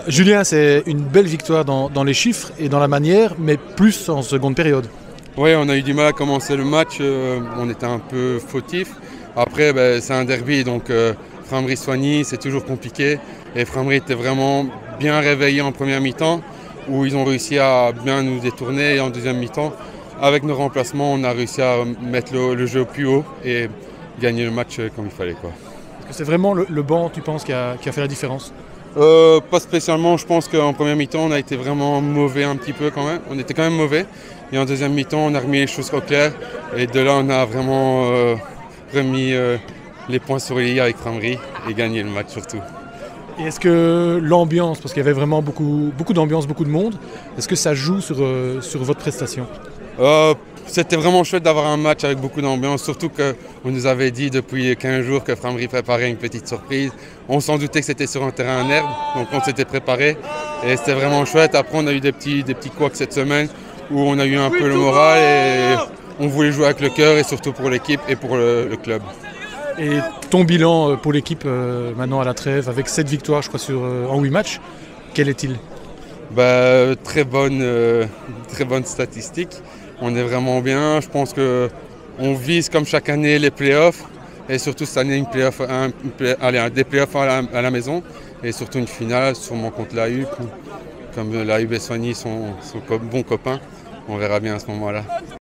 Julien, c'est une belle victoire dans les chiffres et dans la manière, mais plus en seconde période. Oui, on a eu du mal à commencer le match, on était un peu fautif. Après, c'est un derby, donc Framery-Soigny, c'est toujours compliqué. Et Framery était vraiment bien réveillé en première mi-temps, où ils ont réussi à bien nous détourner. Et en deuxième mi-temps, avec nos remplacements, on a réussi à mettre le jeu plus haut et gagner le match comme il fallait, quoi. Est-ce que c'est vraiment le banc, tu penses, qui a fait la différence? Pas spécialement, je pense qu'en première mi-temps, on a été vraiment mauvais un petit peu quand même. On était quand même mauvais. Et en deuxième mi-temps, on a remis les choses au clair. Et de là, on a vraiment remis les points sur les i avec Framery et gagné le match surtout. Et est-ce que l'ambiance, parce qu'il y avait vraiment beaucoup d'ambiance, beaucoup de monde, est-ce que ça joue sur votre prestation? C'était vraiment chouette d'avoir un match avec beaucoup d'ambiance, surtout qu'on nous avait dit depuis 15 jours que Framery préparait une petite surprise. On s'en doutait que c'était sur un terrain en herbe, donc on s'était préparé et c'était vraiment chouette. Après, on a eu des petits couacs cette semaine où on a eu un peu le moral et on voulait jouer avec le cœur et surtout pour l'équipe et pour le club. Et ton bilan pour l'équipe maintenant à la trêve, avec 7 victoires, je crois, en 8 matchs, quel est-il? Très bonne statistique. On est vraiment bien. Je pense qu'on vise comme chaque année les playoffs et surtout cette année des playoffs à la maison et surtout une finale sûrement contre la UP. Comme la UB Soigny sont bons copains, on verra bien à ce moment-là.